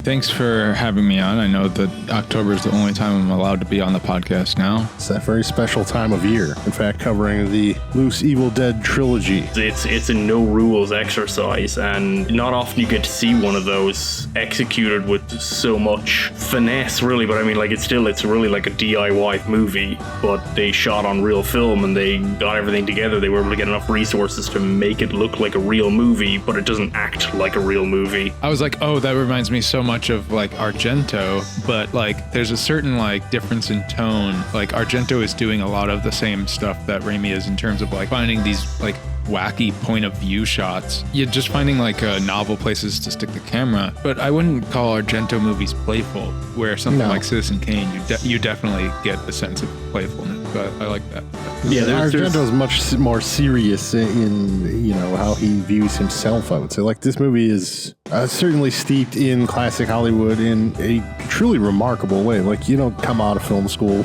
Thanks for having me on. I know that October is the only time I'm allowed to be on the podcast now. It's that very special time of year. In fact, covering the loose Evil Dead trilogy. It's a no rules exercise, and not often you get to see one of those executed with so much finesse, really. But I mean, like, it's really like a DIY movie, but they shot on real film and they got everything together. They were able to get enough resources to make it look like a real movie, but it doesn't act like a real movie. I was like, oh, that reminds me so much of like Argento, but like there's a certain like difference in tone. Like Argento is doing a lot of the same stuff that Raimi is in terms of like finding these like wacky point of view shots. You're just finding like novel places to stick the camera. But I wouldn't call Argento movies playful, where something like Citizen Kane, you definitely get the sense of playfulness. But I like that. Yeah, Argento is much more serious in how he views himself. I would say, like, this movie is certainly steeped in classic Hollywood in a truly remarkable way. Like, you don't come out of film school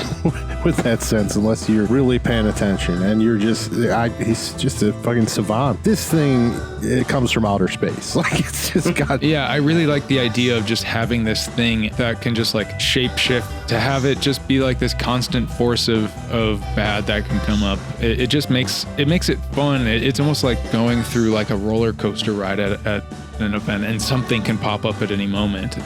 with that sense unless you're really paying attention, and you're just he's just a fucking savant. This thing, it comes from outer space. Like, it's just got yeah, I really like the idea of just having this thing that can just like shape shift, to have it just be like this constant force of bad that can come up. It just makes it fun. It's almost like going through like a roller coaster ride at an event, and something can pop up at any moment.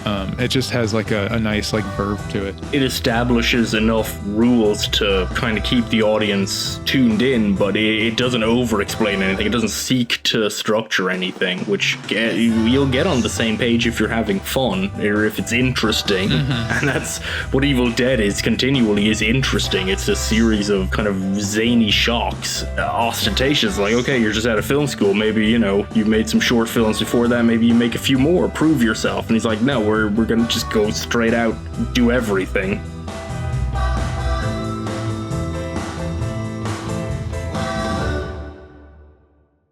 It just has like a nice like verve to it. It establishes enough rules to kind of keep the audience tuned in, but it doesn't over-explain anything. It doesn't seek to structure anything, which you'll get on the same page if you're having fun or if it's interesting. And that's what Evil Dead is continually, is interesting. It's a series of kind of zany shocks, ostentatious, like, okay, you're just out of film school, maybe you made some short films before that, maybe you make a few more, prove yourself. And he's like, no, we're gonna just go straight out, do everything.